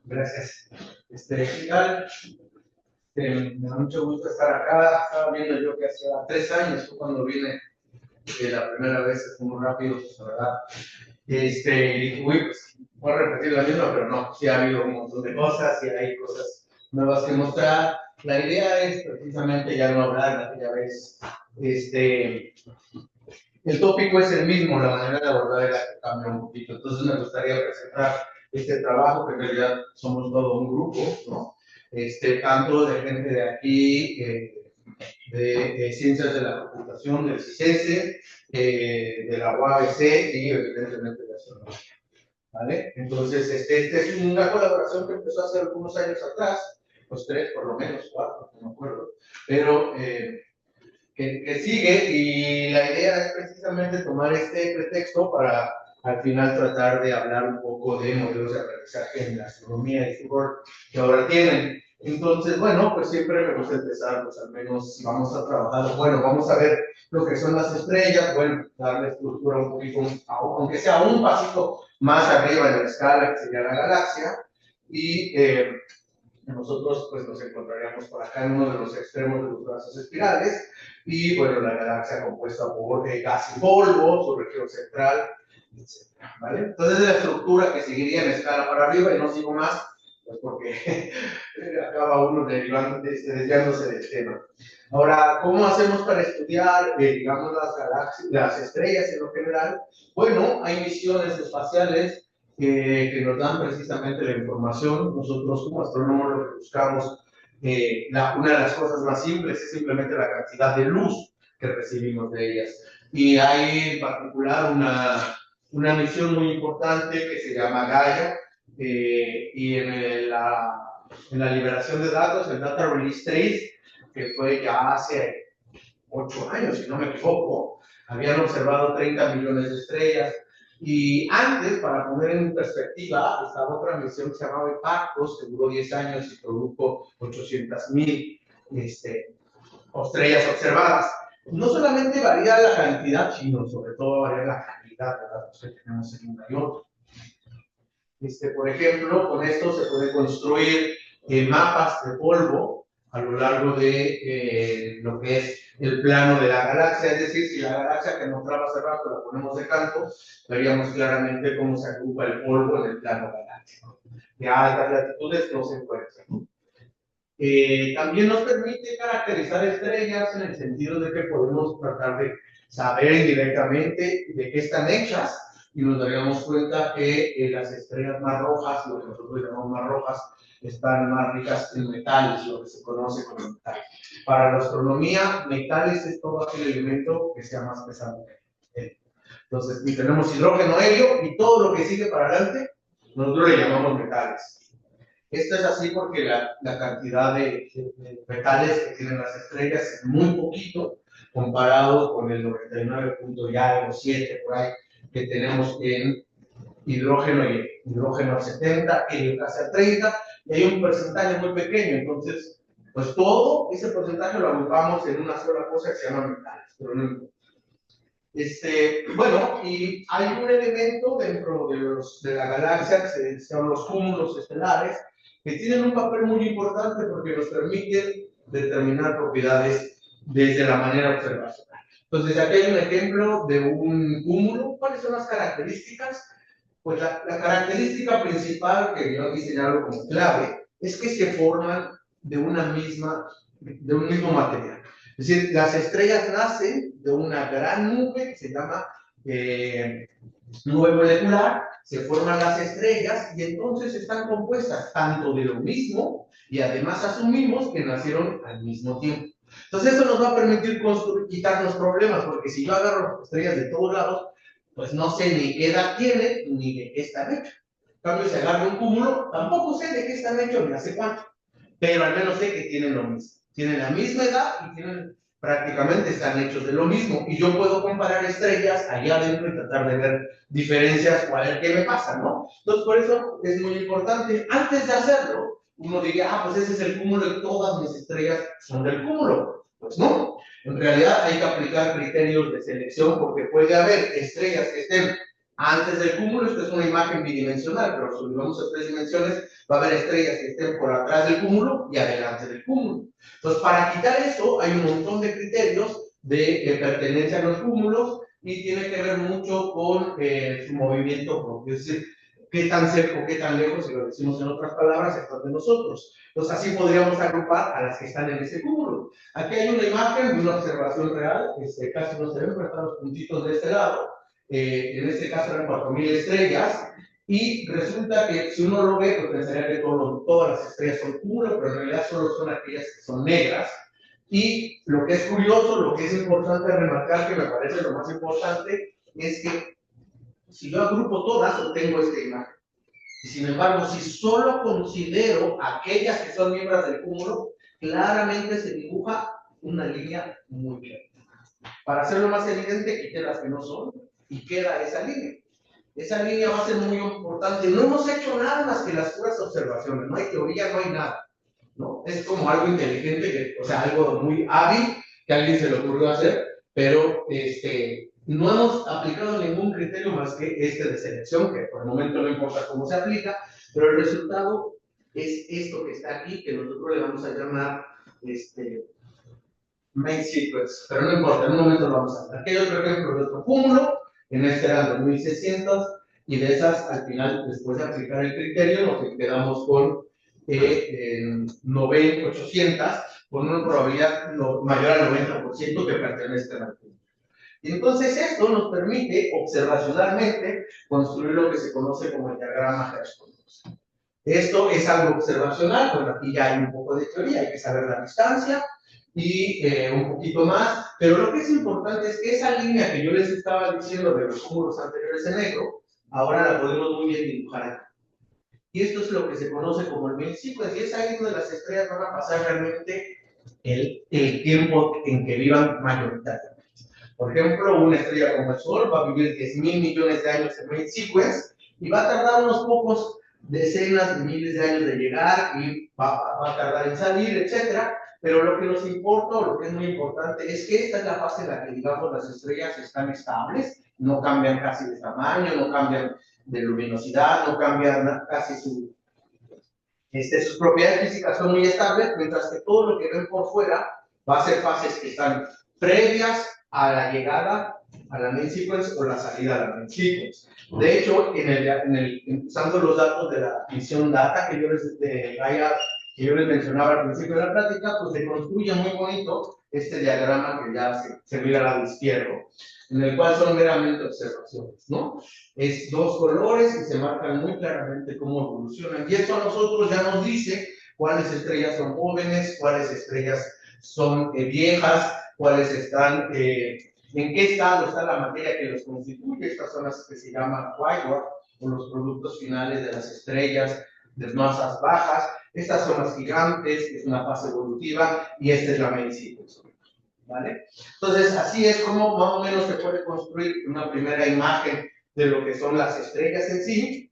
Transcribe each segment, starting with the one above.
Gracias. ¿Qué tal? Me da mucho gusto estar acá. Estaba viendo yo que hacía 3 años fue cuando vine la primera vez, fue muy rápido, pues, la verdad. Y uy, pues, voy a repetir la misma, pero no, sí ha habido un montón de cosas y hay cosas nuevas que mostrar. La idea es precisamente ya no hablar aquella vez. El tópico es el mismo, la manera de abordar es la que cambia un poquito. Entonces me gustaría presentar este trabajo, que en realidad somos todo un grupo, ¿no? Tanto de gente de aquí, de Ciencias de la Computación, del CICESE, de la UABC y evidentemente de Astronomía, ¿vale? Entonces, esta es una colaboración que empezó hace algunos años atrás, pues 3 por lo menos, 4, no me acuerdo, pero que sigue, y la idea es precisamente tomar este pretexto para al final tratar de hablar un poco de modelos de aprendizaje en la astronomía y su rol que ahora tienen. Entonces, bueno, pues siempre me gusta empezar, pues al menos si vamos a trabajar, bueno, vamos a ver lo que son las estrellas, bueno, darle estructura un poquito, aunque sea un pasito más arriba en la escala, que sería la galaxia, y nosotros pues nos encontraríamos por acá en uno de los extremos de los brazos espirales, y bueno, la galaxia compuesta por gas y polvo, su región central, etc. ¿Vale? Entonces es la estructura que seguiría en escala para arriba, y no sigo más, pues porque acaba uno desviándose del tema. Ahora, ¿cómo hacemos para estudiar, digamos, las galaxias, las estrellas en lo general? Bueno, hay misiones espaciales que nos dan precisamente la información. Nosotros como astrónomos lo que buscamos, una de las cosas más simples es simplemente la cantidad de luz que recibimos de ellas. Y hay en particular una misión muy importante que se llama Gaia, y en la liberación de datos, el Data Release 3, que fue ya hace 8 años, si no me equivoco, habían observado 30 millones de estrellas. Y antes, para poner en perspectiva, estaba otra misión que se llamaba Epactos, que duró 10 años y produjo 800,000 estrellas observadas. No solamente varía la cantidad, sino sobre todo varía la calidad de datos que tenemos en una y otra. Por ejemplo, con esto se puede construir mapas de polvo a lo largo de lo que es el plano de la galaxia. Es decir, si la galaxia que mostraba hace rato la ponemos de canto, veríamos claramente cómo se agrupa el polvo en el plano galáctico. Y a altas latitudes no se encuentra. También nos permite caracterizar estrellas en el sentido de que podemos tratar de saber indirectamente de qué están hechas, y nos daríamos cuenta que las estrellas más rojas, lo que nosotros llamamos más rojas, están más ricas en metales, lo que se conoce como metal. Para la astronomía, metales es todo aquel elemento que sea más pesado que él. Entonces, y tenemos hidrógeno, helio, y todo lo que sigue para adelante, nosotros le llamamos metales. Esto es así porque la cantidad de metales que tienen las estrellas es muy poquito comparado con el 99,7 por ahí que tenemos en hidrógeno, y hidrógeno a 70, helio casi a 30, y hay un porcentaje muy pequeño. Entonces, pues todo ese porcentaje lo agrupamos en una sola cosa que se llama metales, pero no importa. Bueno, y hay un elemento dentro de la galaxia que se llaman los cúmulos estelares, que tienen un papel muy importante porque nos permiten determinar propiedades desde la manera observacional. Entonces, aquí hay un ejemplo de un cúmulo. ¿Cuáles son las características? Pues la característica principal que yo aquí señalo como clave es que se forman de un mismo material. Es decir, las estrellas nacen de una gran nube que se llama nube molecular, se forman las estrellas y entonces están compuestas tanto de lo mismo, y además asumimos que nacieron al mismo tiempo. Entonces eso nos va a permitir quitarnos problemas, porque si yo agarro estrellas de todos lados, pues no sé ni qué edad tienen ni de qué están hechas. En cambio, si agarro un cúmulo, tampoco sé de qué están hechos ni hace cuánto, pero al menos sé que tienen lo mismo. Tienen la misma edad y prácticamente están hechos de lo mismo. Y yo puedo comparar estrellas allá adentro y tratar de ver diferencias o a ver qué me pasa, ¿no? Entonces, por eso es muy importante. Antes de hacerlo, uno diría, pues ese es el cúmulo y todas mis estrellas son del cúmulo. Pues no. En realidad hay que aplicar criterios de selección, porque puede haber estrellas que estén antes del cúmulo. Esto es una imagen bidimensional, pero si lo vemos en 3 dimensiones, va a haber estrellas que estén por atrás del cúmulo y adelante del cúmulo. Entonces, para quitar eso, hay un montón de criterios de pertenencia a los cúmulos y tiene que ver mucho con su movimiento propio, es decir, qué tan cerca o qué tan lejos, si lo decimos en otras palabras, están de nosotros. Entonces, así podríamos agrupar a las que están en ese cúmulo. Aquí hay una imagen de una observación real, casi no se ven, pero están los puntitos de este lado. En este caso eran 4.000 estrellas, y resulta que si uno lo ve, pues pensaría que todas las estrellas son cúmulos, pero en realidad solo son aquellas que son negras. Y lo que es curioso, lo que es importante remarcar, que me parece lo más importante, es que si yo agrupo todas, obtengo esta imagen. Y sin embargo, si solo considero aquellas que son miembros del cúmulo, claramente se dibuja una línea muy clara. Para hacerlo más evidente, quité las que no son y queda esa línea. Esa línea va a ser muy importante. No hemos hecho nada más que las puras observaciones. No hay teoría, no hay nada, ¿no? Es como algo inteligente, o sea, algo muy hábil que a alguien se le ocurrió hacer, pero no hemos aplicado ningún criterio más que de selección, que por el momento no importa cómo se aplica, pero el resultado es esto que está aquí, que nosotros le vamos a llamar main sequence, pero no importa, en un momento lo vamos a ver. Aquí hay otro ejemplo de otro cúmulo, en este eran 2.600, y de esas, al final, después de aplicar el criterio, nos quedamos con 800, con una probabilidad mayor al 90% que pertenecen al cúmulo. Y entonces esto nos permite, observacionalmente, construir lo que se conoce como el diagrama Hertzsprung. Esto es algo observacional, pues aquí ya hay un poco de teoría, hay que saber la distancia y un poquito más, pero lo que es importante es que esa línea que yo les estaba diciendo de los cúmulos anteriores en negro, ahora la podemos muy bien dibujar aquí. Y esto es lo que se conoce como el main sequence, y es ahí donde las estrellas van a pasar realmente el tiempo en que vivan mayoritariamente. Por ejemplo, una estrella como el Sol va a vivir 10.000 millones de años en main sequence y va a tardar unos pocos decenas de miles de años de llegar y va a tardar en salir, etcétera. Pero lo que nos importa, o lo que es muy importante, es que esta es la fase en la que, digamos, las estrellas están estables, no cambian casi de tamaño, no cambian de luminosidad, no cambian casi sus propiedades físicas son muy estables, mientras que todo lo que ven por fuera va a ser fases que están previas a la llegada a la main sequence o la salida a la main sequence. De hecho, usando los datos de la misión DATA que yo les mencionaba al principio de la plática, pues se construye muy bonito este diagrama que ya se ve al lado izquierdo, en el cual son meramente observaciones, ¿no? Es 2 colores y se marcan muy claramente cómo evolucionan. Y eso a nosotros ya nos dice cuáles estrellas son jóvenes, cuáles estrellas son viejas, cuáles están, en qué estado está la materia que los constituye. Estas son las que se llaman Whiteworth, o los productos finales de las estrellas de masas bajas. Estas son las gigantes, que es una fase evolutiva, y esta es la main sequence, ¿vale? Entonces, así es como más o menos se puede construir una primera imagen de lo que son las estrellas en sí.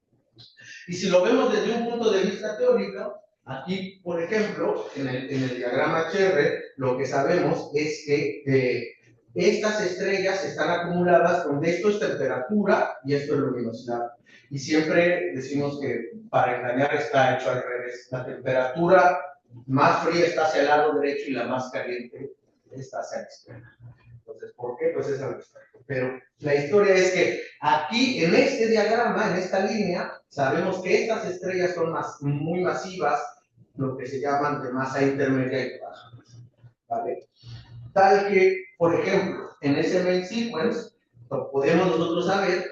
Y si lo vemos desde un punto de vista teórico, aquí, por ejemplo, en el diagrama HR, lo que sabemos es que estas estrellas están acumuladas donde esto es temperatura y esto es luminosidad. Y siempre decimos que para engañar está hecho al revés. La temperatura más fría está hacia el lado derecho y la más caliente está hacia la izquierda. Entonces, ¿por qué? Pues es algo extraño. Pero la historia es que aquí, en este diagrama, en esta línea, sabemos que estas estrellas son muy masivas, lo que se llaman de masa intermedia y baja, ¿vale? Tal que, por ejemplo, en ese main sequence, podemos nosotros saber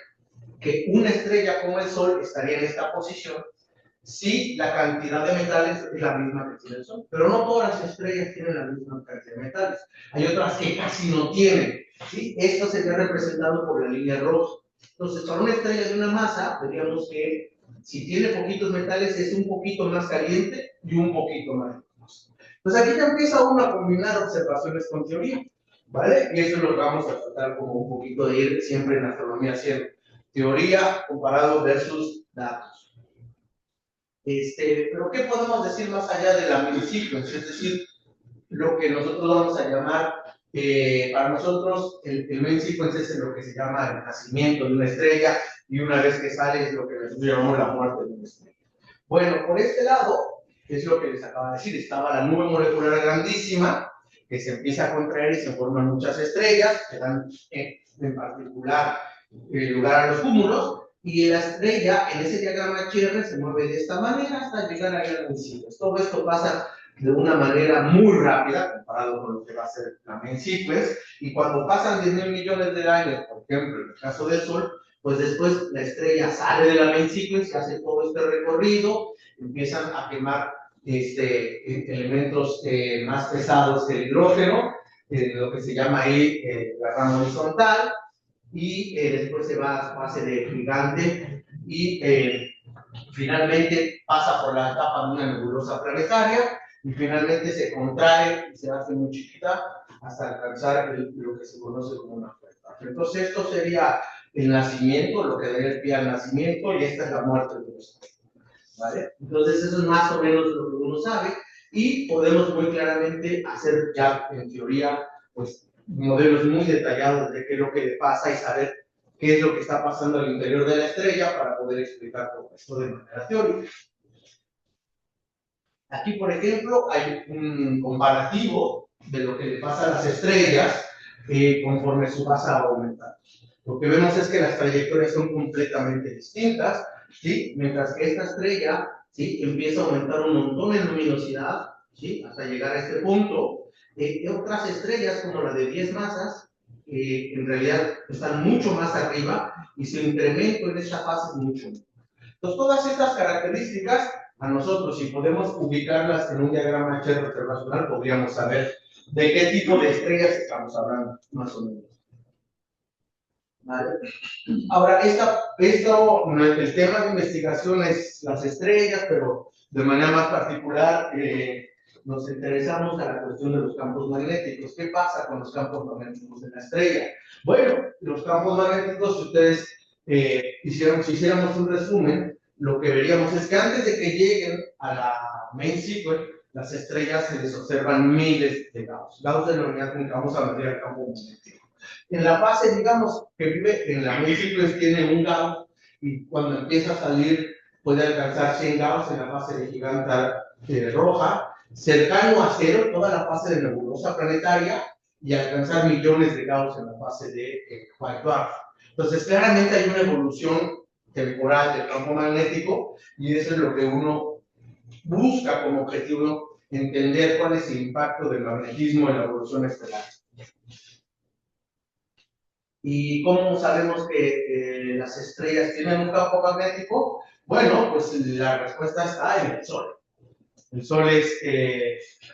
que una estrella como el Sol estaría en esta posición si la cantidad de metales es la misma que tiene el Sol. Pero no todas las estrellas tienen la misma cantidad de metales. Hay otras que casi no tienen, ¿sí? Esto sería representado por la línea roja. Entonces, para una estrella de una masa, veríamos que si tiene poquitos metales es un poquito más caliente y un poquito más luminoso. Pues aquí ya empieza uno a combinar observaciones con teoría, ¿vale? Y eso lo vamos a tratar como un poquito de ir siempre en astronomía haciendo teoría comparado versus datos. Pero ¿qué podemos decir más allá de la main sequence? Es decir, lo que nosotros vamos a llamar, para nosotros, el main sequence es lo que se llama el nacimiento de una estrella, y una vez que sale es lo que llamamos la muerte de una estrella. Bueno, por este lado, es lo que les acabo de decir, estaba la nube molecular grandísima, que se empieza a contraer y se forman muchas estrellas, que dan en particular lugar a los cúmulos, y la estrella en ese diagrama HR se mueve de esta manera hasta llegar ahí al sequence. Todo esto pasa de una manera muy rápida comparado con lo que va a ser la main sequence, y cuando pasan 10.000 millones de años, por ejemplo, en el caso del Sol, pues después la estrella sale de la main sequence, hace todo este recorrido, empiezan a quemar elementos más pesados que el hidrógeno, lo que se llama ahí la rama horizontal, y después se va a su fase de gigante y finalmente pasa por la etapa de una nebulosa planetaria y finalmente se contrae y se hace muy chiquita hasta alcanzar lo que se conoce como una fuerza. Entonces esto sería el nacimiento, lo que daría el pie al nacimiento, y esta es la muerte de los estrellas, ¿vale? Entonces eso es más o menos lo que uno sabe, y podemos muy claramente hacer ya en teoría pues modelos muy detallados de qué es lo que le pasa y saber qué es lo que está pasando al interior de la estrella para poder explicar todo esto de manera teórica. Aquí, por ejemplo, hay un comparativo de lo que le pasa a las estrellas conforme su masa va aumentando. Lo que vemos es que las trayectorias son completamente distintas, ¿sí? Mientras que esta estrella, ¿sí?, empieza a aumentar un montón en luminosidad, ¿sí?, hasta llegar a este punto. Otras estrellas, como la de 10 masas, en realidad están mucho más arriba y su incremento en esta fase es mucho menor. Entonces, todas estas características, a nosotros, si podemos ubicarlas en un diagrama HR observacional, podríamos saber de qué tipo de estrellas estamos hablando, más o menos. ¿Vale? Ahora, el tema de investigación es las estrellas, pero de manera más particular nos interesamos a la cuestión de los campos magnéticos. ¿Qué pasa con los campos magnéticos de la estrella? Bueno, los campos magnéticos, si ustedes si hiciéramos un resumen, lo que veríamos es que antes de que lleguen a la main sequence, las estrellas se les observan miles de Gauss. Gauss denominado como vamos a medir el campo magnético. En la fase, digamos, que vive en la main sequence tiene un Gauss, y cuando empieza a salir puede alcanzar 100 Gauss en la fase de giganta roja, cercano a cero toda la fase de nebulosa planetaria, y alcanzar millones de Gauss en la fase de white dwarf. Entonces, claramente hay una evolución temporal del campo magnético, y eso es lo que uno busca como objetivo, entender cuál es el impacto del magnetismo en la evolución estelar. ¿Y cómo sabemos que las estrellas tienen un campo magnético? Bueno, pues la respuesta está en el Sol. El Sol es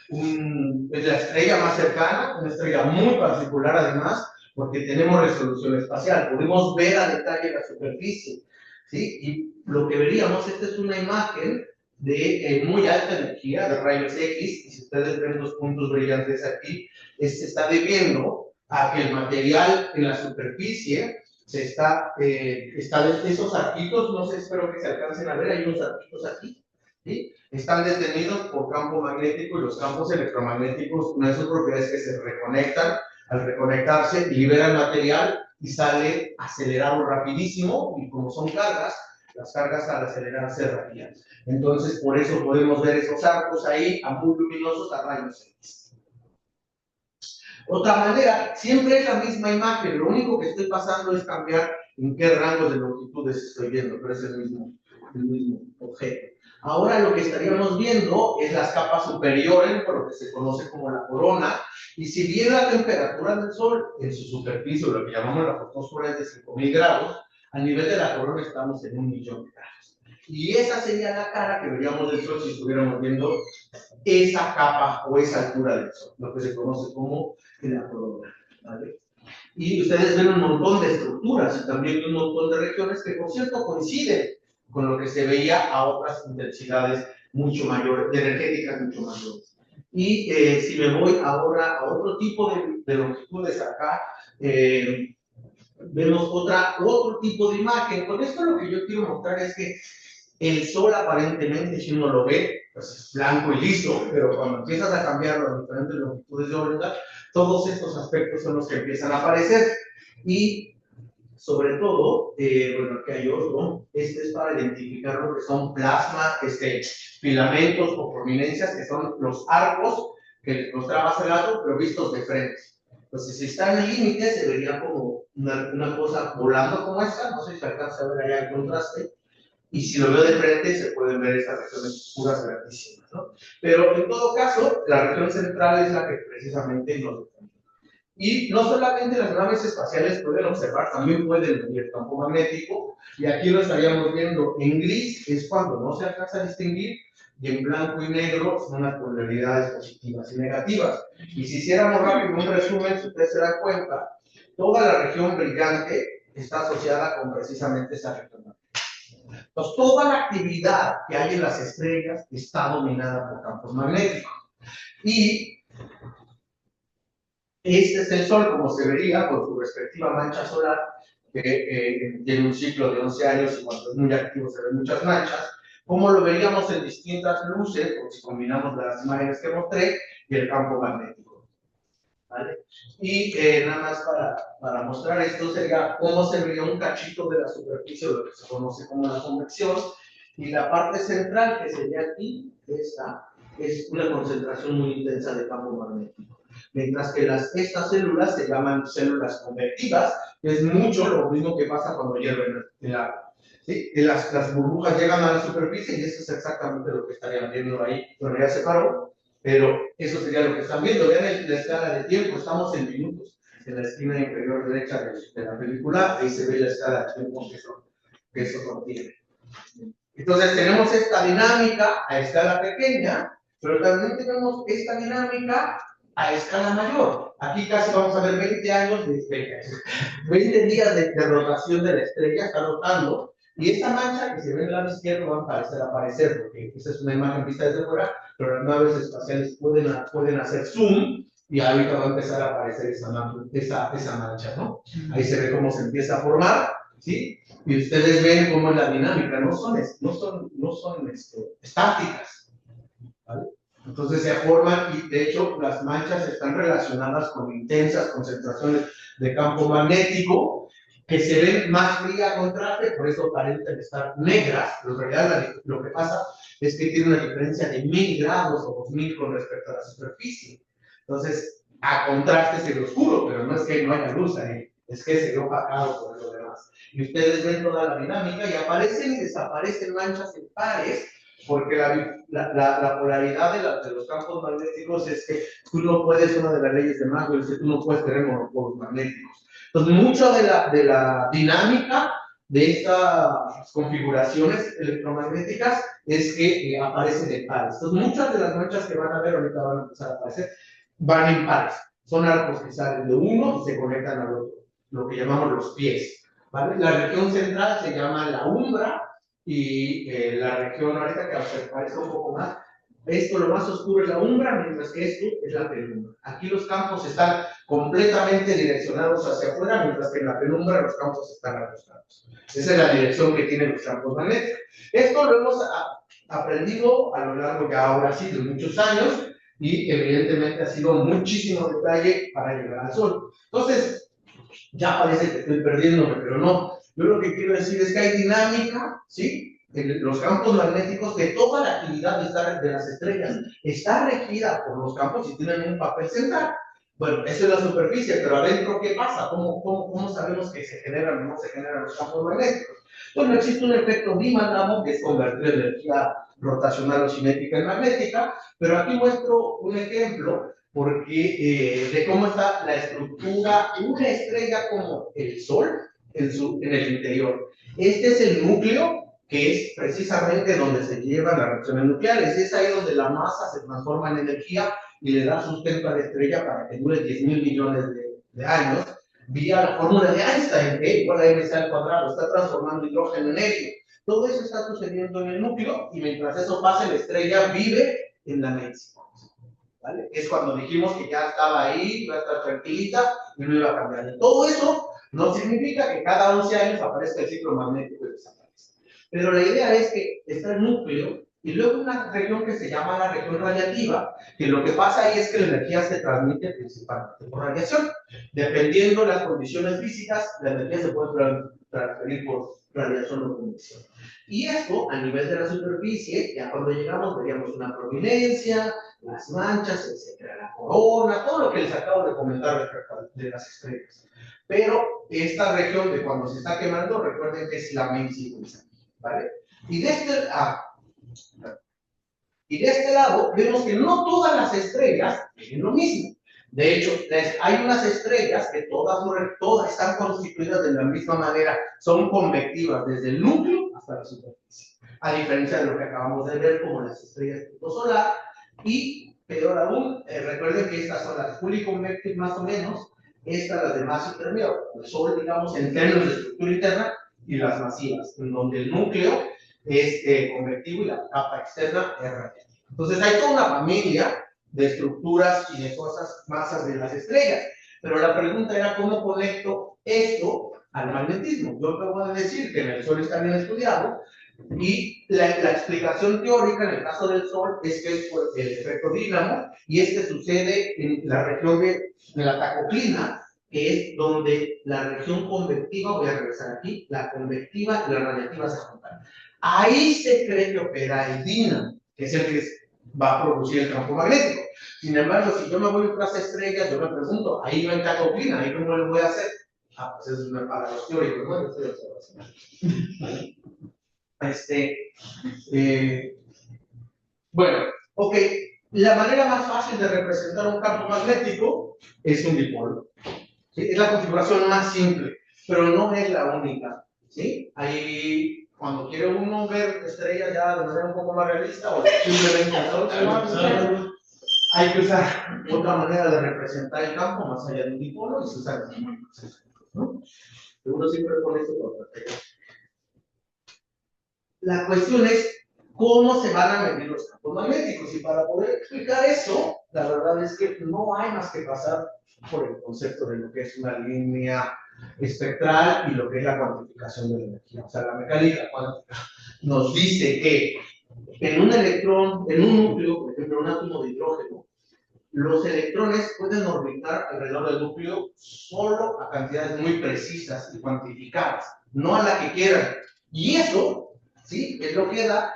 la estrella más cercana, una estrella muy particular además, porque tenemos resolución espacial, podemos ver a detalle la superficie, ¿sí? Y lo que veríamos, esta es una imagen de muy alta energía, de rayos X, y si ustedes ven los puntos brillantes aquí, se está debiendo a que el material en la superficie esos arquitos, no sé, espero que se alcancen a ver, hay unos arquitos aquí, ¿sí? Están detenidos por campo magnético, y los campos electromagnéticos, una de sus propiedades es que se reconectan. Al reconectarse, liberan material y sale acelerado rapidísimo, y como son cargas, las cargas al acelerar se radian. Entonces, por eso podemos ver esos arcos ahí, a muy luminosos, a rayos X. Otra manera, siempre es la misma imagen, lo único que estoy pasando es cambiar en qué rango de longitudes estoy viendo, pero es el mismo objeto. Ahora lo que estaríamos viendo es las capas superiores, por lo que se conoce como la corona, y si bien la temperatura del Sol en su superficie, lo que llamamos la fotosfera, es de 5000 grados, a nivel de la corona estamos en 1.000.000 de grados. Y esa sería la cara que veríamos del Sol si estuviéramos viendo esa capa o esa altura del Sol, lo que se conoce como la corona, ¿vale? Y ustedes ven un montón de estructuras y también un montón de regiones que, por cierto, coinciden con lo que se veía a otras intensidades mucho mayores, energéticas mucho mayores. Y si me voy ahora a otro tipo de longitudes acá, vemos otro tipo de imagen. Con esto lo que yo quiero mostrar es que el Sol aparentemente, si uno lo ve, pues es blanco y listo, pero cuando empiezas a cambiar las diferentes longitudes de órbita, todos estos aspectos son los que empiezan a aparecer. Y sobre todo, bueno, aquí hay otro, este es para identificar lo que son plasma, filamentos o prominencias, que son los arcos que les mostraba hace rato, pero vistos de frente. Entonces, si está en el límite, se vería como una cosa volando como esta, no sé si se alcanza a ver allá el contraste, y si lo veo de frente, se pueden ver estas regiones oscuras grandísimas, ¿no? Pero en todo caso, la región central es la que precisamente nos determina. Y no solamente las naves espaciales pueden observar, también pueden medir el campo magnético, y aquí lo estaríamos viendo en gris, es cuando no se alcanza a distinguir, y en blanco y negro son las polaridades positivas y negativas. Y si hiciéramos rápido un resumen, si ustedes se dan cuenta, toda la región brillante está asociada con precisamente esa región. Entonces, toda la actividad que hay en las estrellas está dominada por campos magnéticos. Y este es el Sol, como se vería, con su respectiva mancha solar, que tiene un ciclo de 11 años y cuando es muy activo se ven muchas manchas. Como lo veríamos en distintas luces, o si combinamos las imágenes que mostré, y el campo magnético. ¿Vale? Y nada más para mostrar esto sería cómo se vería un cachito de la superficie, lo que se conoce como la convección, y la parte central, que sería aquí, esta, es una concentración muy intensa de campo magnético. Mientras que estas células se llaman células convectivas, que es mucho lo mismo que pasa cuando hierven el agua. ¿Sí? Las burbujas llegan a la superficie y eso es exactamente lo que estarían viendo ahí. Bueno, ya se paró, pero eso sería lo que están viendo. Vean la escala de tiempo, estamos en minutos. En la esquina inferior derecha de la película, ahí se ve la escala de tiempo que eso contiene. Entonces tenemos esta dinámica a escala pequeña, pero también tenemos esta dinámica a escala mayor. Aquí casi vamos a ver 20 años de 20 días de rotación de la estrella, está rotando, y esta mancha que se ve en el lado izquierdo va a aparecer, porque esta es una imagen vista desde fuera, pero las naves espaciales pueden hacer zoom, y ahorita va a empezar a aparecer esa mancha, ¿no? Ahí se ve cómo se empieza a formar, ¿sí? Y ustedes ven cómo es la dinámica, no son estáticas, ¿vale? Entonces se forman y de hecho las manchas están relacionadas con intensas concentraciones de campo magnético que se ven más fría a contraste, por eso parecen estar negras, pero en realidad lo que pasa es que tiene una diferencia de 1000 grados o 2000 con respecto a la superficie. Entonces, a contraste se ve oscuro, pero no es que no haya luz ahí, es que se ve opacado por lo demás. Y ustedes ven toda la dinámica y aparecen y desaparecen manchas en pares, porque la polaridad de los campos magnéticos es que tú no puedes, una de las leyes de Maxwell es que tú no puedes tener monopolos magnéticos. Entonces, mucho de la dinámica de estas configuraciones electromagnéticas es que aparecen en pares. Entonces, muchas de las manchas que van a ver ahorita van a empezar a aparecer, van en pares. Son arcos que salen de uno y se conectan al otro, lo que llamamos los pies. ¿Vale? La región central se llama la umbra, y la región ahorita que se parece un poco más, esto lo más oscuro es la umbra, mientras que esto es la penumbra. Aquí los campos están completamente direccionados hacia afuera, mientras que en la penumbra los campos están acostados. Esa es la dirección que tienen los campos magnéticos. Esto lo hemos aprendido a lo largo ya ahora sí de muchos años, y evidentemente ha sido muchísimo detalle para llegar al Sol. Entonces, ya parece que estoy perdiéndome, pero no. Yo lo que quiero decir es que hay dinámica, ¿sí? En los campos magnéticos, que toda la actividad de las estrellas está regida por los campos y tienen un papel central. Bueno, eso es la superficie, pero adentro, ¿qué pasa? ¿Cómo sabemos que se generan o no se generan los campos magnéticos? Bueno, existe un efecto Riemann, que es convertir energía rotacional o cinética en magnética, pero aquí muestro un ejemplo porque de cómo está la estructura de una estrella como el Sol en el interior. Este es el núcleo, que es precisamente donde se llevan las reacciones nucleares. Es ahí donde la masa se transforma en energía y le da sustento a la estrella para que dure 10.000 millones de años, vía la fórmula de Einstein, E igual a mc al cuadrado, está transformando hidrógeno en helio. Todo eso está sucediendo en el núcleo, y mientras eso pase, la estrella vive en la médula. ¿Vale? Es cuando dijimos que ya estaba ahí, iba a estar tranquilita y no iba a cambiar. Y todo eso no significa que cada 11 años aparezca el ciclo magnético y desaparezca. Pero la idea es que está el núcleo, y luego una región que se llama la región radiativa, que lo que pasa ahí es que la energía se transmite principalmente por radiación. Dependiendo de las condiciones físicas, la energía se puede transferir por radiación o convección. Y esto, a nivel de la superficie, ya cuando llegamos veríamos una prominencia, las manchas, etcétera, la corona, todo lo que les acabo de comentar de las estrellas. Pero esta región de cuando se está quemando, recuerden que es la main sequence, ¿vale? Y de este lado vemos que no todas las estrellas tienen lo mismo. De hecho, hay unas estrellas que todas están constituidas de la misma manera, son convectivas desde el núcleo hasta la superficie. A diferencia de lo que acabamos de ver como las estrellas tipo solar, y peor aún, recuerden que estas son las fully convective más o menos, estas las de mass impermeable, el Sol, digamos, en términos de estructura interna, y las masivas, en donde el núcleo es convectivo y la capa externa es radiativa. Entonces hay toda una familia de estructuras y de cosas, masas de las estrellas. Pero la pregunta era cómo conecto esto al magnetismo. Yo acabo de decir que en el Sol está bien estudiado y la explicación teórica en el caso del Sol es que es el efecto dínamo y es que sucede en la región de la tacoclina, que es donde la región convectiva, voy a regresar aquí, la convectiva y la radiativa se juntan. Ahí se cree que opera el dínamo, que es el que va a producir el campo magnético. Sin embargo, si yo me voy a otras estrellas, yo me pregunto, ahí no hay tacoclina, ¿ahí cómo lo voy a hacer? Ah, pues eso es para los teóricos, ¿no? Yo estoy observacional. Bueno, ok, la manera más fácil de representar un campo magnético es un dipolo. ¿Sí? Es la configuración más simple, pero no es la única. ¿Sí? Ahí, cuando quiere uno ver estrellas ya de manera un poco más realista, o simplemente hay que usar otra manera de representar el campo más allá de un dipolo y se usa ¿no? Seguro siempre con esto por la cuestión es cómo se van a medir los campos magnéticos. Y para poder explicar eso, la verdad es que no hay más que pasar por el concepto de lo que es una línea espectral y lo que es la cuantificación de la energía. O sea, la mecánica cuántica nos dice que en un electrón, en un núcleo, por ejemplo, un átomo de hidrógeno, los electrones pueden orbitar alrededor del núcleo solo a cantidades muy precisas y cuantificadas, no a la que quieran. Y eso, ¿sí? Es lo que da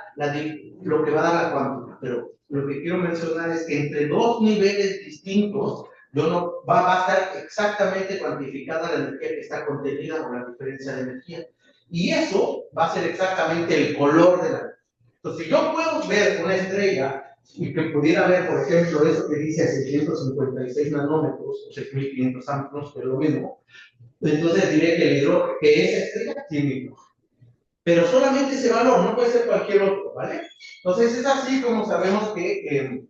lo que va a dar la cuántica. Pero lo que quiero mencionar es que entre dos niveles distintos, va a estar exactamente cuantificada la energía que está contenida con la diferencia de energía. Y eso va a ser exactamente el color de la energía. Entonces, si yo puedo ver una estrella y que pudiera ver, por ejemplo, eso que dice 656 nanómetros o 6500 amperes, que es lo mismo, entonces diré que el hidrógeno, que esa estrella tiene hidrógeno. Pero solamente ese valor, no puede ser cualquier otro, ¿vale? Entonces es así como sabemos que,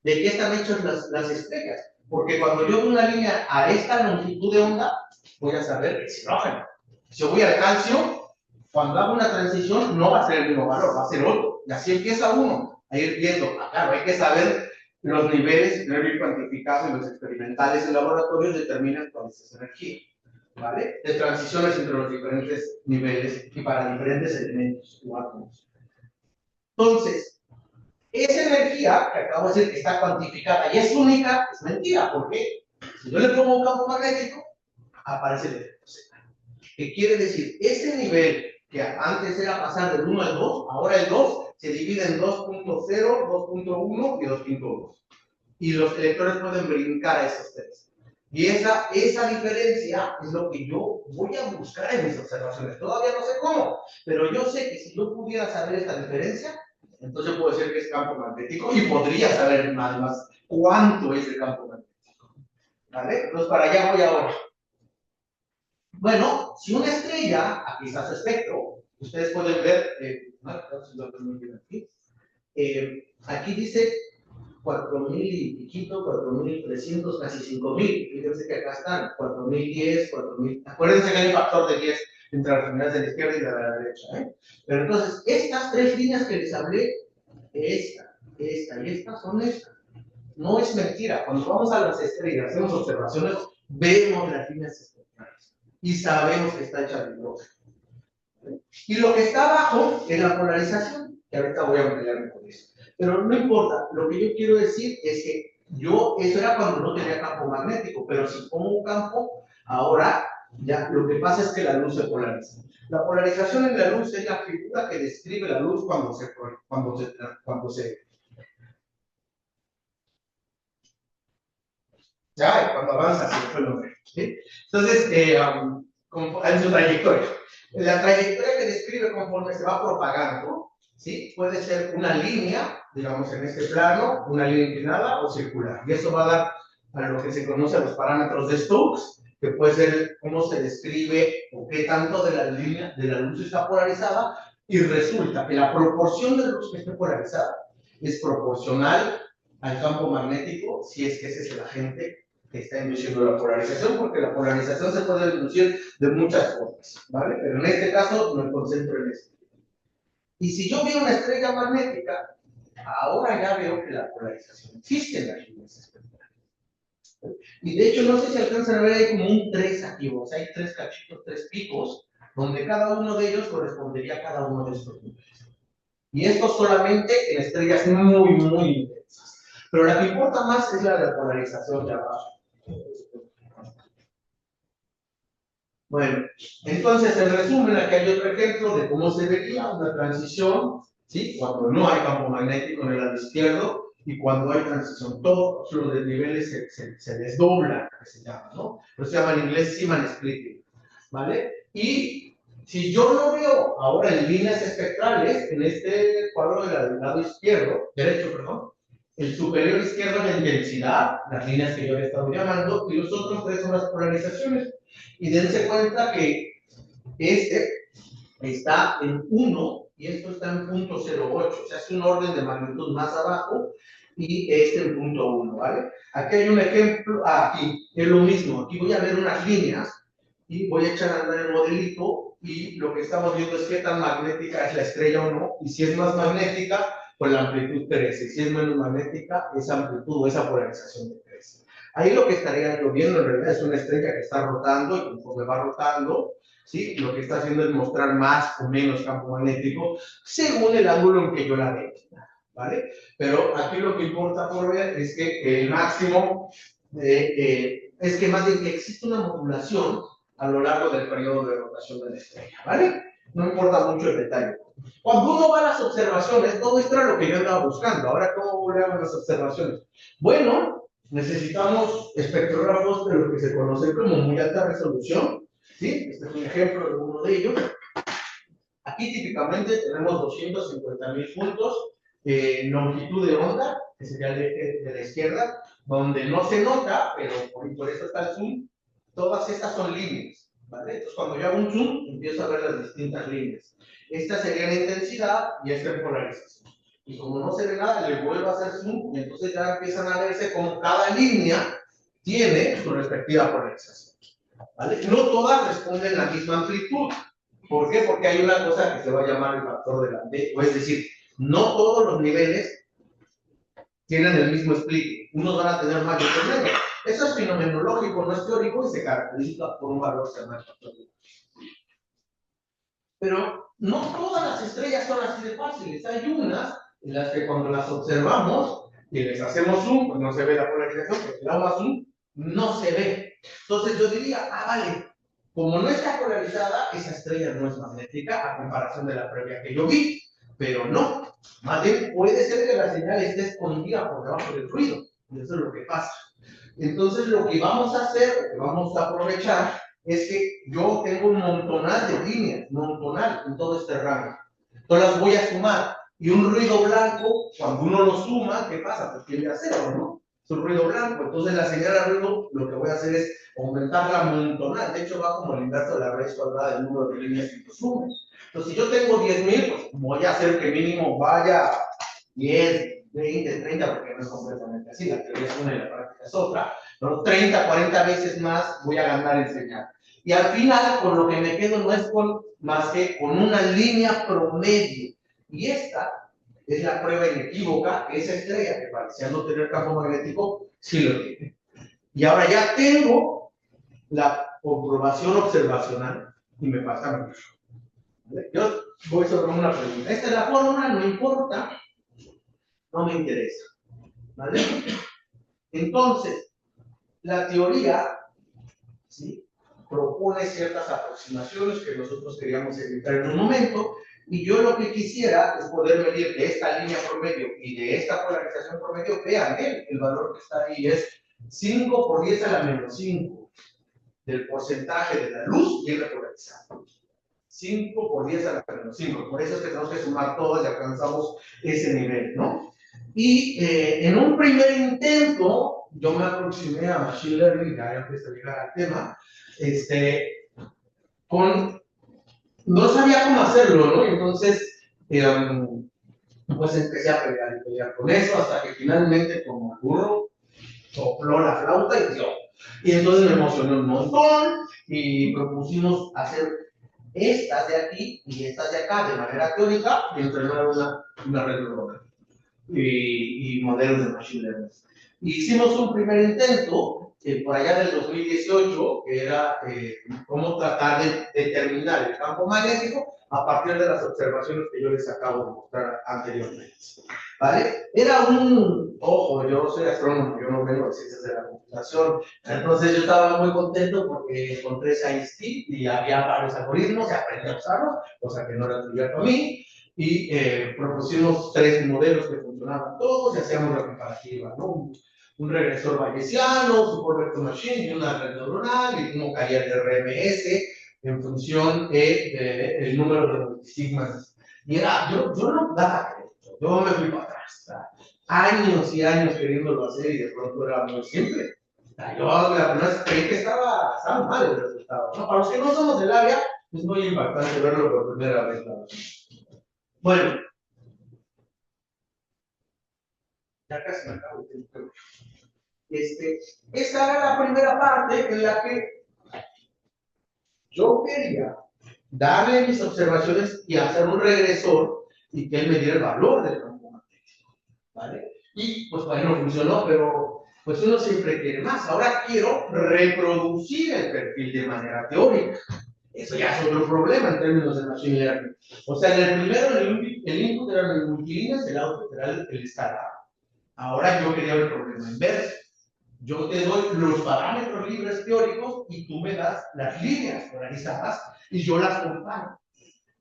de qué están hechas las estrellas. Porque cuando yo veo una línea a esta longitud de onda, voy a saber que es hidrógeno. Si yo voy al calcio, cuando hago una transición, no va a ser el mismo valor, va a ser otro. Y así empieza uno a ir viendo. Claro, hay que saber los niveles, debe ir cuantificado y los experimentales en laboratorio determinan cuál es esa energía. ¿Vale? De transiciones entre los diferentes niveles y para diferentes elementos o átomos. Entonces, esa energía que acabo de decir que está cuantificada y es única, es mentira. ¿Por qué? Si yo le pongo un campo magnético, aparece el efecto Z. ¿Qué quiere decir? Ese nivel que antes era pasar del 1 al 2, ahora el 2 se divide en 2.0, 2.1 y 2.2. Y los electrones pueden brincar a esos tres. Y esa diferencia es lo que yo voy a buscar en mis observaciones. Todavía no sé cómo, pero yo sé que si yo pudiera saber esta diferencia, entonces puedo decir que es campo magnético y podría saber más cuánto es el campo magnético. ¿Vale? Entonces para allá voy ahora. Bueno, si una estrella, aquí está su espectro, ustedes pueden ver, aquí dice 4.000 y piquito, 4.300, casi 5.000. Fíjense que acá están 4.010, 4.000. Acuérdense que hay un factor de 10 entre las unidades de la izquierda y de la derecha. Pero entonces, estas tres líneas que les hablé, esta y esta son estas. No es mentira. Cuando vamos a las estrellas, hacemos observaciones, vemos las líneas espectrales y sabemos que está hecha de hidrógeno. Y lo que está abajo es la polarización. que ahorita voy a pelearme con eso. Pero no importa, lo que yo quiero decir es que eso era cuando no tenía campo magnético, pero si pongo un campo, ahora ya lo que pasa es que la luz se polariza. La polarización en la luz es la figura que describe la luz cuando avanza hacia el fenómeno. ¿Sí? Entonces, en su trayectoria. La trayectoria que describe conforme se va propagando, ¿sí? Puede ser una línea, digamos en este plano, una línea inclinada o circular. Y eso va a dar a lo que se conoce los parámetros de Stokes, que puede ser cómo se describe o qué tanto de la línea de la luz está polarizada, y resulta que la proporción de luz que esté polarizada es proporcional al campo magnético, si es que ese es el agente que está induciendo la polarización, porque la polarización se puede inducir de muchas formas, ¿vale? Pero en este caso me concentro en esto. Y si yo veo una estrella magnética, ahora ya veo que la polarización existe en las líneas espectrales. Y de hecho, no sé si alcanzan a ver, hay como un 3 aquí, o sea, hay 3 cachitos, 3 picos, donde cada uno de ellos correspondería a cada uno de estos niveles. Y esto solamente en estrellas muy, muy intensas. Pero la que importa más es la de la polarización de abajo. Bueno, entonces en resumen, aquí hay otro ejemplo de cómo se vería una transición, ¿sí? Cuando no hay campo magnético en el lado izquierdo y cuando hay transición. Todos los desniveles se desdoblan, que se llama, ¿no? Lo se llama en inglés Zeeman splitting, ¿vale? Y si yo lo veo ahora en líneas espectrales, en este cuadro del lado izquierdo, derecho, perdón, el superior izquierdo es la intensidad, las líneas que yo le he estado llamando, y los otros 3 son las polarizaciones. Y dense cuenta que este está en 1 y esto está en 0.08, o sea, es un orden de magnitud más abajo y este en 0.1, ¿vale? Aquí hay un ejemplo, aquí es lo mismo, aquí voy a ver unas líneas y voy a echar a andar el modelito y lo que estamos viendo es qué tan magnética es la estrella o no, y si es más magnética, pues la amplitud crece, si es menos magnética, esa amplitud o esa polarización crece. Ahí lo que estaría yo viendo en realidad es una estrella que está rotando y conforme va rotando, ¿sí? Lo que está haciendo es mostrar más o menos campo magnético según el ángulo en que yo la veo, ¿vale? Pero aquí lo que importa por ver es que el máximo, es que más bien que existe una modulación a lo largo del periodo de rotación de la estrella, ¿vale? No importa mucho el detalle. Cuando uno va a las observaciones, todo esto era lo que yo andaba buscando. Ahora, ¿cómo le hago las observaciones? Bueno, necesitamos espectrógrafos de lo que se conoce como muy alta resolución, ¿sí? Este es un ejemplo de uno de ellos. Aquí típicamente tenemos 250.000 puntos, longitud de onda, que sería el eje de la izquierda, donde no se nota, pero por eso está el zoom. Todas estas son líneas, ¿vale? Entonces cuando yo hago un zoom, empiezo a ver las distintas líneas. Esta sería la intensidad y esta en polarización. Y como no se ve nada, le vuelvo a hacer zoom y entonces ya empiezan a verse como cada línea tiene su respectiva polarización, ¿vale? No todas responden la misma amplitud. ¿Por qué? Porque hay una cosa que se va a llamar el factor de la D, o es decir, no todos los niveles tienen el mismo split. Unos van a tener más y otros menos. Eso es fenomenológico, no es teórico y se caracteriza por un valor que se llama el factor de la D. Pero no todas las estrellas son así de fáciles. Hay unas en las que cuando las observamos y les hacemos zoom, pues no se ve la polarización, porque si le damos zoom, no se ve. Entonces yo diría, vale, como no está polarizada, esa estrella no es magnética a comparación de la previa que yo vi, pero no. Más bien puede ser que la señal esté escondida por debajo del ruido, y eso es lo que pasa. Entonces lo que vamos a hacer, lo que vamos a aprovechar, es que yo tengo un montonal de líneas, montonal en todo este rango. Entonces las voy a sumar. Y un ruido blanco, cuando uno lo suma, ¿qué pasa? Pues tiende a cero, ¿no? Es un ruido blanco. Entonces la señal de ruido, lo que voy a hacer es aumentar la montonal. De hecho, va como el inverso de la raíz cuadrada del número de líneas que sume. Entonces, si yo tengo 10.000, pues voy a hacer que mínimo vaya 10, 20, 30, porque no es completamente así. La teoría es una y la práctica es otra. Pero 30, 40 veces más voy a ganar en señal. Y al final, con lo que me quedo no es más que con una línea promedio. Y esta es la prueba inequívoca que esa estrella que parecía no tener campo magnético, sí lo tiene. Y ahora ya tengo la comprobación observacional y me falta mucho. Yo voy sobre una pregunta. Esta es la fórmula, no importa, no me interesa. ¿Vale? Entonces, la teoría, ¿sí?, propone ciertas aproximaciones que nosotros queríamos evitar en un momento, y yo lo que quisiera es poder medir de esta línea promedio y de esta polarización promedio. Vean, el valor que está ahí es 5 por 10 a la menos 5 del porcentaje de la luz bien repolarizada. 5 por 10 a la menos 5. Por eso es que tenemos que sumar todas y alcanzamos ese nivel, ¿no? Y en un primer intento, yo me aproximé a Machine Learning, ya empecé a llegar al tema, no sabía cómo hacerlo, ¿no? Entonces, pues empecé a pelear y pelear con eso, hasta que finalmente, como el burro, sopló la flauta y dio. Y entonces me emocionó un montón y propusimos hacer estas de aquí y estas de acá de manera teórica y entrenar una red neuronal y modelos de machine learning. Hicimos un primer intento por allá del 2018, que era cómo tratar de determinar el campo magnético a partir de las observaciones que yo les acabo de mostrar anteriormente. ¿Vale? Era ojo, yo soy astrónomo, yo no vengo de ciencias de la computación, entonces yo estaba muy contento porque encontré ScienceT y había varios algoritmos y aprendí a usarlos, cosa que no era trivial para mí, y propusimos 3 modelos que funcionaban todos y hacíamos la comparativa, ¿no? Un regresor bayesiano, Super Vector Machine y una red neuronal, y cómo caía el RMS en función del número de multisigmas. Y yo no daba crédito, yo me fui para atrás, años y años queriéndolo hacer y de pronto era muy simple. Yo la primera vez creí que estaba mal el resultado, ¿no? Para los que no somos del área, es muy impactante verlo por primera vez. Bueno, ya casi me acabo de tiempo. Esta era la primera parte en la que yo quería darle mis observaciones y hacer un regresor y que él me diera el valor del campo magnético, ¿vale? Y pues bueno, funcionó, pero pues uno siempre quiere más. Ahora quiero reproducir el perfil de manera teórica. Eso ya es otro problema en términos de machine learning. O sea, en el primero el input era el multilíneas, el output era el escalar. Ahora yo quería el problema inverso. Yo te doy los parámetros libres teóricos y tú me das las líneas polarizadas y yo las comparo.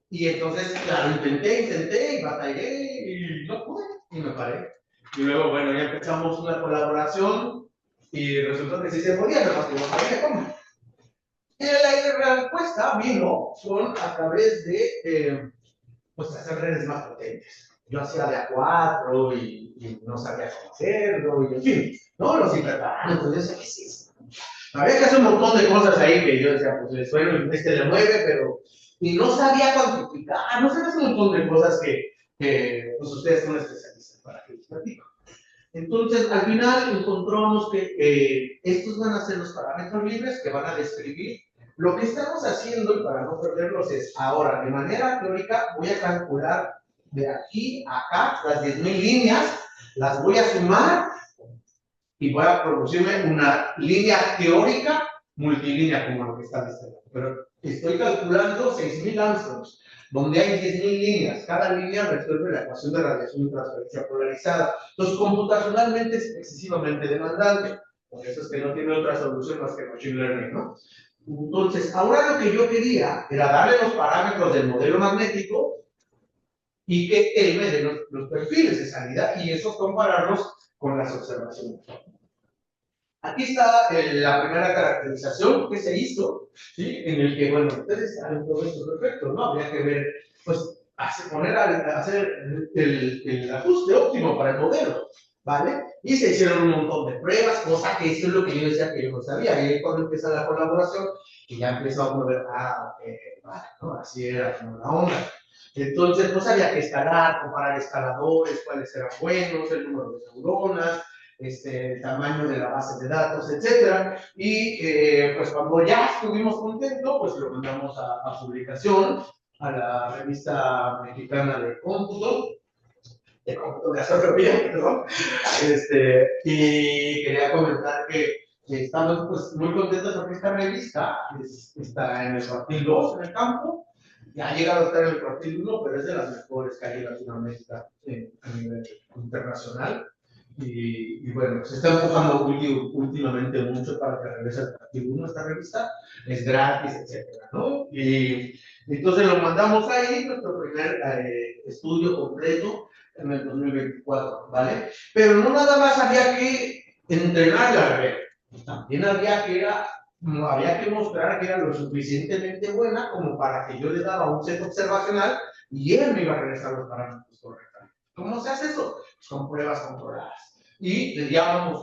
Y entonces, claro, intenté y batallé y no pude y me paré. Y luego, bueno, ya empezamos una colaboración y resultó que sí se podía, pero que no sabía cómo. Y la respuesta vino a través de pues hacer redes más potentes. Yo hacía de A4 y no sabía cómo hacerlo, y en fin, ¿no? Los interpretaban, entonces, ¿qué es eso? Había que hacer un montón de cosas ahí que yo decía, pues bueno, le mueve, pero. Y no sabía cuantificar, no sabía un montón de cosas que pues ustedes son especialistas para que les platico. Entonces, al final encontramos que estos van a ser los parámetros libres que van a describir. Lo que estamos haciendo, y para no perderlos, es ahora, de manera teórica, voy a calcular de aquí a acá las 10.000 líneas, las voy a sumar y voy a producirme una línea teórica multilínea, como lo que está en este lado. Pero estoy calculando 6.000 angstroms, donde hay 10.000 líneas. Cada línea resuelve la ecuación de radiación y transferencia polarizada. Entonces, computacionalmente es excesivamente demandante. Por eso es que no tiene otra solución más que Machine Learning, ¿no? Entonces, ahora lo que yo quería era darle los parámetros del modelo magnético y que él me dé los perfiles de salida y eso compararlos con las observaciones. Aquí está la primera caracterización que se hizo, ¿sí? En el que, bueno, ustedes saben todo esto perfecto, ¿no? Habría que ver, pues, hacer el ajuste óptimo para el modelo, ¿vale? Y se hicieron un montón de pruebas, cosa que eso es lo que yo decía que yo no sabía. Y ahí cuando empieza la colaboración, y ya empezamos a ver, vale, ¿no? Así era como la onda. Entonces, pues había que escalar, comparar escaladores, cuáles eran buenos, el número de neuronas, el tamaño de la base de datos, etcétera. Y pues cuando ya estuvimos contentos, pues lo mandamos a publicación a la revista mexicana de cómputo, de astronomía, perdón. Y quería comentar que estamos pues, muy contentos porque esta revista está en el cuartil 2 en el campo Ya ha llegado a estar en el cuartil 1, pero es de las mejores que hay en Latinoamérica a nivel internacional. Y bueno, se está empujando últimamente mucho para que regrese al cuartil 1 esta revista. Es gratis, etcétera, ¿no? Y entonces lo mandamos ahí, nuestro primer estudio completo en el 2024, ¿vale? Pero no nada más había que entrenar la red, también había que mostrar que era lo suficientemente buena como para que yo le daba un set observacional y él me iba a regresar los parámetros correctamente. ¿Cómo se hace eso? Pues con pruebas controladas. Y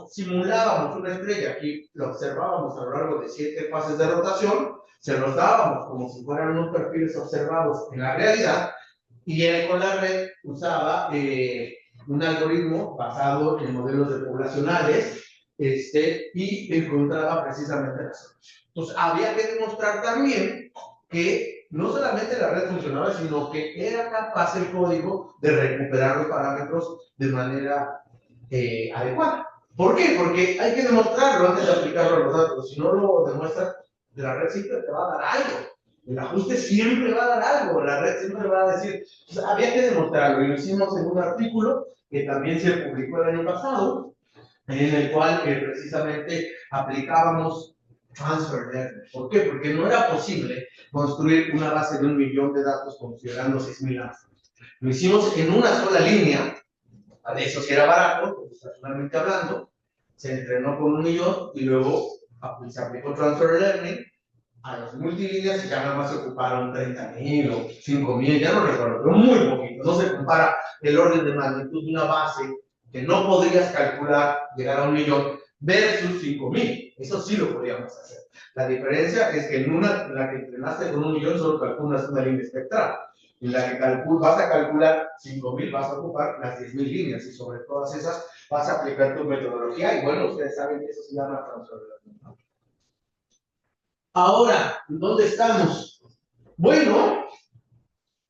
simulábamos una estrella, aquí lo observábamos a lo largo de 7 fases de rotación, se los dábamos como si fueran unos perfiles observados en la realidad, y él con la red usaba un algoritmo basado en modelos de poblacionales, y encontraba precisamente la solución. Entonces, había que demostrar también que no solamente la red funcionaba, sino que era capaz el código de recuperar los parámetros de manera adecuada. ¿Por qué? Porque hay que demostrarlo antes de aplicarlo a los datos. Si no lo demuestras, la red siempre te va a dar algo. El ajuste siempre va a dar algo. La red siempre va a decir, pues, había que demostrarlo. Y lo hicimos en un artículo que también se publicó el año pasado, en el cual precisamente aplicábamos transfer learning. ¿Por qué? Porque no era posible construir una base de 1 millón de datos considerando 6,000 Armstrongs. Lo hicimos en una sola línea, de eso sí era barato, estacionalmente hablando, se entrenó con 1 millón y luego se aplicó transfer learning a las multilíneas y ya nada más se ocuparon 30,000 o 5,000, ya no recuerdo, pero muy poquito. No se compara el orden de magnitud de una base que no podrías calcular llegar a 1 millón versus 5,000. Eso sí lo podríamos hacer. La diferencia es que en la que entrenaste con 1 millón solo calculas una línea espectral. En la que vas a calcular 5,000, vas a ocupar las 10,000 líneas y sobre todas esas vas a aplicar tu metodología. Y bueno, ustedes saben que eso se llama transformación. Ahora, ¿dónde estamos? Bueno,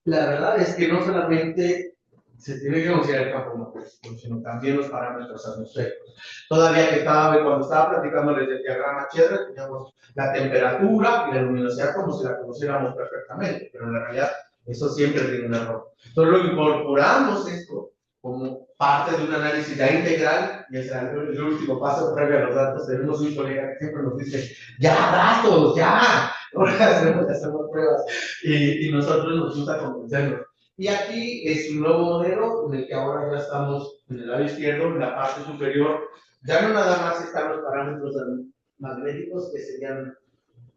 la verdad es que no solamente se tiene que considerar el campo magnético, sino también los parámetros atmosféricos. Todavía cuando estaba platicando desde el diagrama Cherev, teníamos la temperatura y la luminosidad como si la conociéramos perfectamente, pero en la realidad eso siempre tiene un error. Entonces lo incorporamos esto como parte de un análisis ya integral, y es el último paso previo a los datos. Tenemos un colega que siempre nos dice, ya datos, ya, ahora hacemos pruebas, y nosotros nos gusta convencernos. Y aquí es un nuevo modelo en el que ahora ya estamos en el lado izquierdo, en la parte superior, ya no nada más están los parámetros magnéticos que serían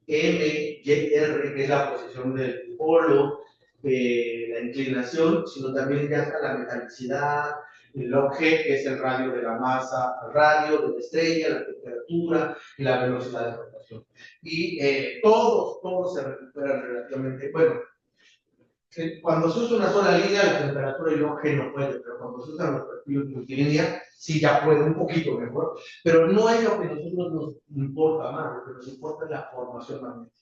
M, Y, R, que es la posición del polo, la inclinación, sino también ya está la metalicidad, el log G, que es el radio de la masa, el radio de la estrella, la temperatura y la velocidad de rotación. Y todos se recuperan relativamente, bueno, cuando se usa una sola línea, la temperatura y el log G no puede, pero cuando se usan los perfiles multilínea, sí ya puede un poquito mejor, pero no es lo que a nosotros nos importa más, lo que nos importa es la formación magnética.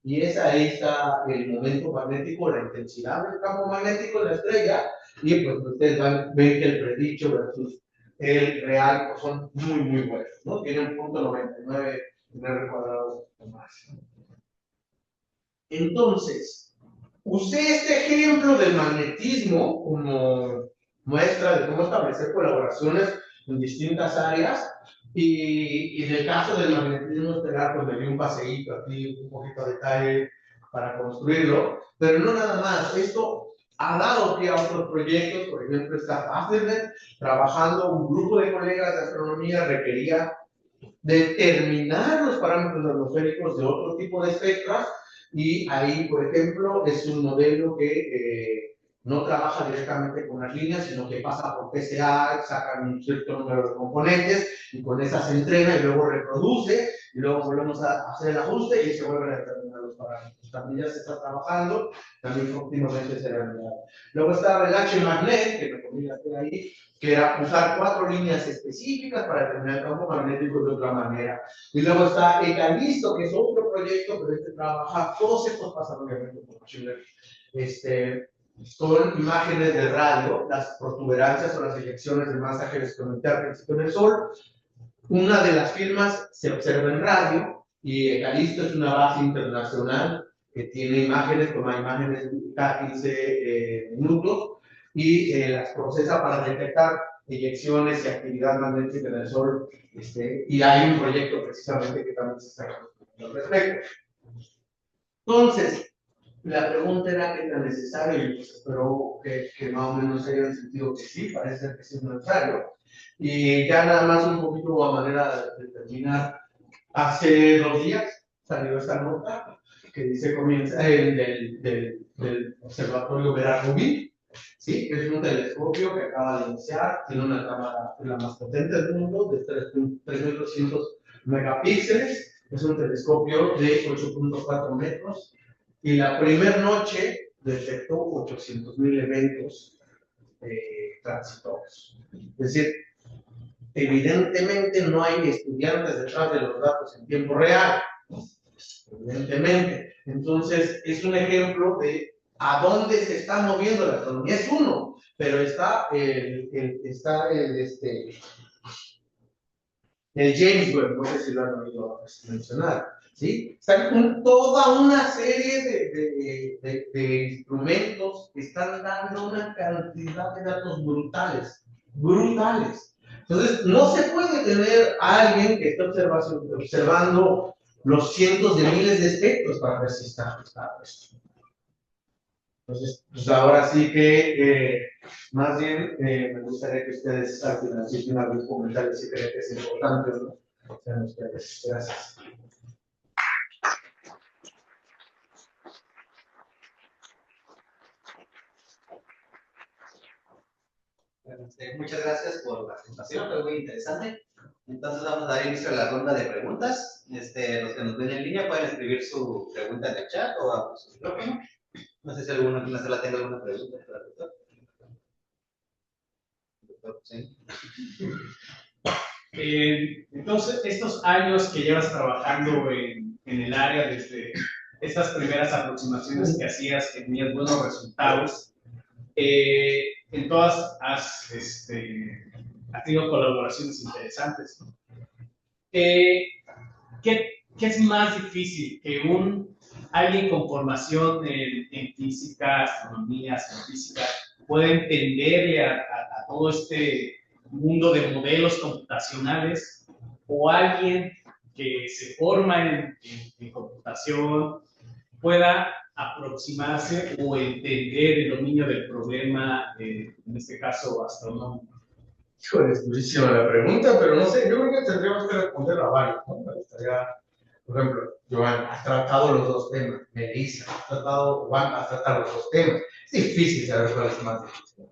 Y ahí está el momento magnético, la intensidad del campo magnético de la estrella, y pues ustedes ven que el predicho versus el real pues son muy, muy buenos, ¿no? Tienen 0.99 metros cuadrados o más. Entonces, usé este ejemplo del magnetismo como muestra de cómo establecer colaboraciones en distintas áreas, y en el caso del magnetismo estelar, pues me di un paseíto aquí, un poquito de detalle para construirlo, pero no nada más. Esto ha dado pie a otros proyectos. Por ejemplo, está Fastnet trabajando, un grupo de colegas de astronomía requería determinar los parámetros atmosféricos de otro tipo de espectros, y ahí, por ejemplo, es un modelo que no trabaja directamente con las líneas, sino que pasa por PCA, sacan un cierto número de componentes y con esas se entrena y luego reproduce, y luego volvemos a hacer el ajuste y se vuelven a determinar los parámetros. También ya se está trabajando, también continuamente será enviado. Luego estaba el H-Magnet, que me comía ahí, que era usar 4 líneas específicas para determinar el campo magnético de otra manera. Y luego está Ecalisto, que es otro proyecto, pero trabaja, todos estos pasan obviamente por Machine Learning, con imágenes de radio, las protuberancias o las eyecciones de masa que les comenté al principio del Sol. Una de las firmas se observa en radio, y Ecalisto es una base internacional que tiene imágenes, toma imágenes cada 15 minutos y las procesa para detectar eyecciones y actividad magnética en el Sol. Y hay un proyecto precisamente que también se está construyendo al respecto. Entonces, la pregunta era qué tan necesario, y pues espero que más o menos haya sentido que sí, parece ser que sí es necesario. Y ya nada más un poquito a manera de terminar, hace 2 días salió esta nota que dice comienza del Observatorio Vera Rubin, ¿sí? Que es un telescopio que acaba de iniciar, tiene una cámara la más potente del mundo de 3.200 megapíxeles, es un telescopio de 8.4 metros y la primera noche detectó 800.000 eventos transitorios. Es decir, evidentemente no hay estudiantes detrás de los datos en tiempo real, evidentemente. Entonces, es un ejemplo de a dónde se está moviendo la astronomía. Es uno, pero está el James Webb, no sé si lo han oído mencionar, ¿sí? Está con toda una serie de instrumentos que están dando una cantidad de datos brutales, brutales. Entonces, no se puede tener a alguien que esté observando los cientos de miles de espectros para ver si está ajustado esto. Entonces, pues ahora sí que más bien me gustaría que ustedes al final hicieran algún comentario si creen que es importante o no. Sean ustedes. Gracias. Muchas gracias por la presentación, fue muy interesante. Entonces vamos a dar inicio a la ronda de preguntas. Los que nos ven en línea pueden escribir su pregunta en el chat o a su micrófono. No sé si alguno de la sala tenga alguna pregunta para el doctor. Sí. Entonces, estos años que llevas trabajando en el área, desde estas primeras aproximaciones que hacías, que tenías buenos resultados, en todas has tenido colaboraciones interesantes. ¿Qué es más difícil que alguien con formación en física, astronomía, astrofísica, pueda entenderle a todo este mundo de modelos computacionales, o alguien que se forma en computación pueda aproximarse o entender el dominio del problema, en este caso astronómico? Híjole, es durísima la pregunta, pero no sé, yo creo que tendríamos que responder a varios, ¿no? Me gustaría, por ejemplo, Joan, has tratado los dos temas, Melissa, Juan, has tratado los dos temas. Es difícil saber cuál es más difícil.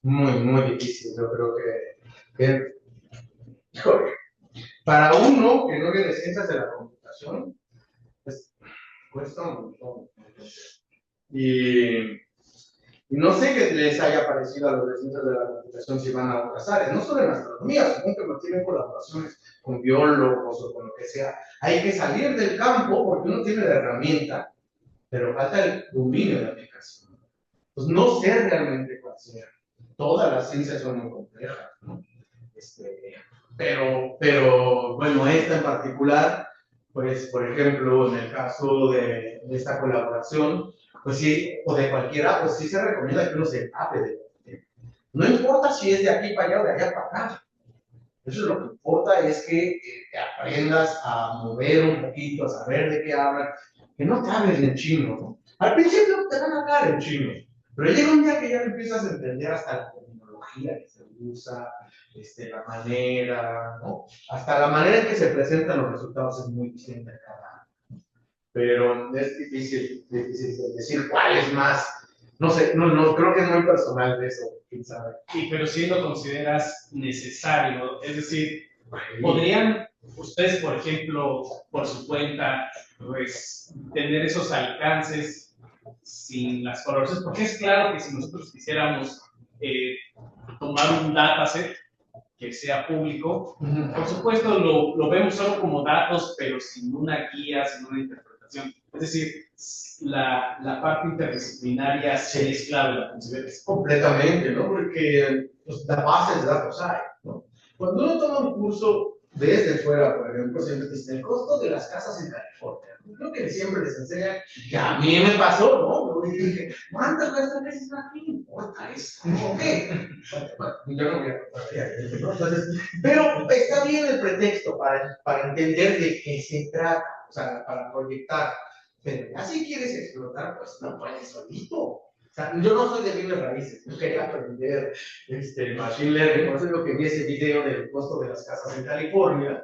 Muy, muy difícil, yo creo que híjole, para uno que no viene de ciencias de la computación, pues cuesta un montón. Y no sé qué les haya parecido a los de ciencias de la computación si van a otras áreas, no solo en astronomía, supongo que mantienen colaboraciones con biólogos o con lo que sea. Hay que salir del campo porque uno tiene la herramienta, pero falta el dominio de aplicación. Pues no sé realmente cuál sea. Todas las ciencias son muy complejas, ¿no? Pero bueno, esta en particular, pues por ejemplo, en el caso de esta colaboración, pues sí, o de cualquiera, pues sí se recomienda que uno se empape de tema. No importa si es de aquí para allá o de allá para acá. Eso es lo que importa, es que aprendas a mover un poquito, a saber de qué hablan, que no te hables en chino, ¿no? Al principio te van a hablar en chino, pero llega un día que ya empiezas a entender hasta la terminología que se usa, la manera, ¿no? Hasta la manera en que se presentan los resultados es muy distinta en cada año. Pero es difícil decir cuál es más. No sé, no creo que es muy personal de eso, quién sabe. Sí, pero si lo consideras necesario, es decir, ¿podrían ustedes, por ejemplo, por su cuenta, pues, tener esos alcances sin las colaboraciones? Porque es claro que si nosotros quisiéramos tomar un dataset que sea público, por supuesto lo vemos solo como datos, pero sin una guía, sin una interpretación. Es decir, la parte interdisciplinaria sí es clave, la consideras. Completamente, ¿no? Porque pues, la base de datos hay, ¿no? Cuando uno toma un curso desde fuera, por ejemplo, siempre dicen el costo de las casas en California. Creo que siempre les enseñan, que a mí me pasó, ¿no? Yo dije, ¿cuántas veces aquí? No importa eso, ¿ok? Bueno, yo no voy a contar ya, ¿no? Entonces, pero está bien el pretexto para entender de qué se trata, o sea, para proyectar. Pero ya si quieres explotar, pues no puedes solito. O sea, yo no soy de bienes raíces, yo quería aprender machine learning, por eso digo que vi ese video del costo de las casas en California.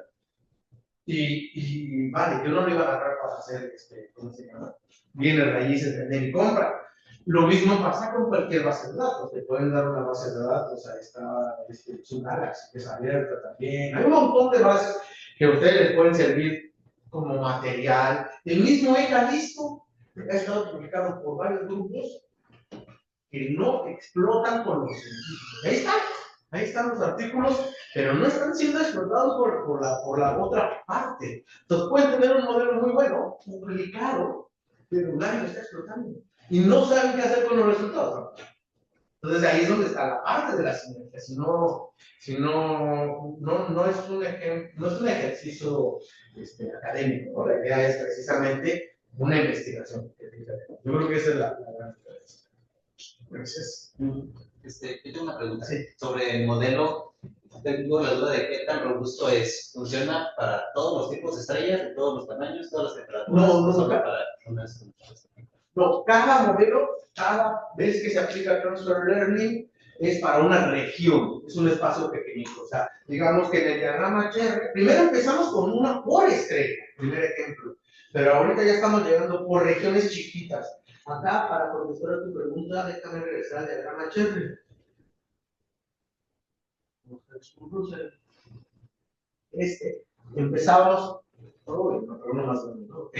Y vale, yo no lo iba a agarrar para hacer, ¿cómo se llama? Bienes raíces, vender y compra. Lo mismo pasa con cualquier base de datos. Te pueden dar una base de datos, ahí está su Galaxy, que es abierta también. Hay un montón de bases que a ustedes les pueden servir como material. El mismo ECA listo, ha estado publicado por varios grupos que no explotan con los científicos. Ahí están los artículos, pero no están siendo explotados por la otra parte. Entonces pueden tener un modelo muy bueno, publicado, pero nadie lo está explotando. Y no saben qué hacer con los resultados. Entonces ahí es donde está la parte de la sinergia. No es un ejercicio académico, ¿no? La idea es precisamente una investigación. Yo creo que esa es la gran diferencia. Gracias. Yo tengo una pregunta Sí. sobre el modelo. Tengo la duda de qué tan robusto es. ¿Funciona para todos los tipos de estrellas, de todos los tamaños, todas las temperaturas? No, solo para unas. No, cada modelo, cada vez que se aplica Transfer Learning, es para una región, es un espacio pequeñito. O sea, digamos que en el diagrama Cherry, primero empezamos con una por estrella, primer ejemplo, pero ahorita ya estamos llegando por regiones chiquitas. Acá, para contestar a tu pregunta, déjame regresar al diagrama Cherry. Empezamos, pero no más bonito.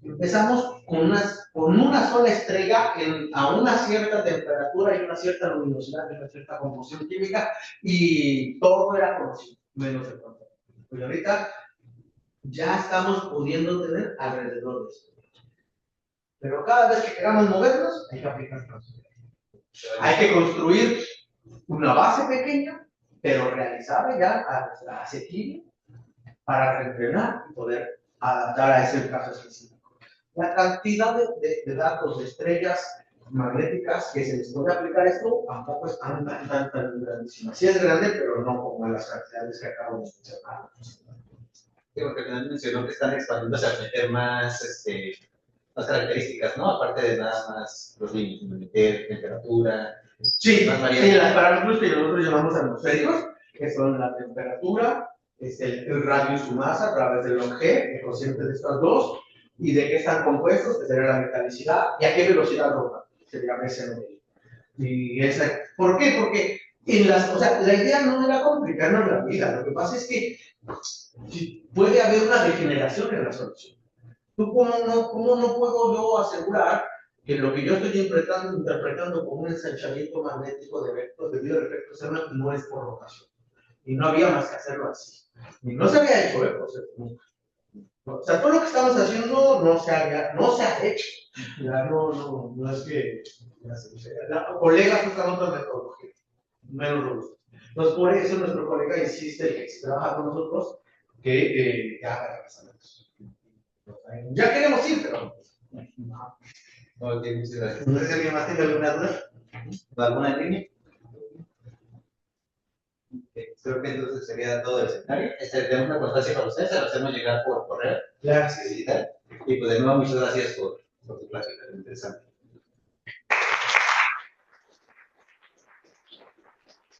Empezamos con una sola estrella a una cierta temperatura y una cierta luminosidad y una cierta composición química, y todo era conocido, menos el control. Pues ahorita ya estamos pudiendo tener alrededor de eso. Pero cada vez que queramos movernos, hay que aplicar transfer. Hay que construir una base pequeña, pero realizable ya, asequible, para reentrenar y poder adaptar a ese caso específico. La cantidad de datos, de estrellas magnéticas que se les puede aplicar esto tampoco es tan grandísima. Sí es grande, pero no como las cantidades que acabo de mencionar. Porque también mencionó que están expandiéndose a meter más, más características, ¿no? Aparte de nada más los límites, meter temperatura. Sí, las parámetros que nosotros llamamos atmosféricos, que son la temperatura, el radio y su masa a través del log G, el cociente de estas dos, y de qué están compuestos, que sería la metalicidad, y a qué velocidad rotan, sería BCN. Y ¿por qué? Porque la idea no era complicarnos la vida, lo que pasa es que puede haber una degeneración en la solución. ¿Cómo no puedo yo asegurar que lo que yo estoy interpretando como un ensanchamiento magnético de vectores debido al efecto Zeeman no es por rotación? Y no había más que hacerlo así. Y no se había hecho, por cierto, nunca. O sea, todo lo que estamos haciendo no se ha hecho. Ya no es que colegas usan otras metodologías, menos robustas. Entonces, por eso nuestro colega insiste en que si trabaja con nosotros, que haga trazamientos. Ya queremos ir, pero. Ok, muchas gracias. No sé si alguien más tiene alguna duda. ¿Alguna línea? Creo que entonces sería todo el escenario. Tenemos una constancia para ustedes, se lo hacemos llegar por correo. Gracias. Y pues de nuevo, muchas gracias por tu plática, interesante.